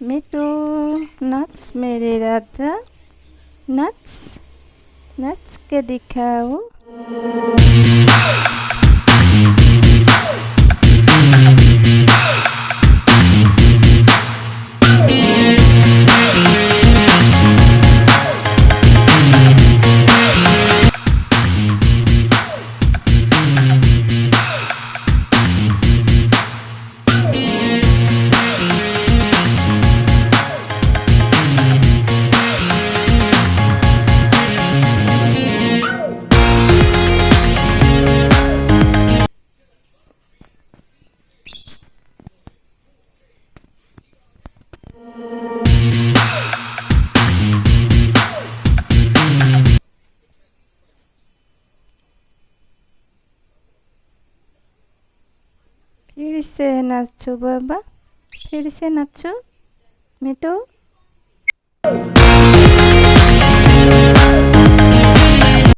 मिठो नाच मेरे राजा नाच नाच के दिखाओ। फिर से नाचो बाबा, फिर से नाचो मिठो।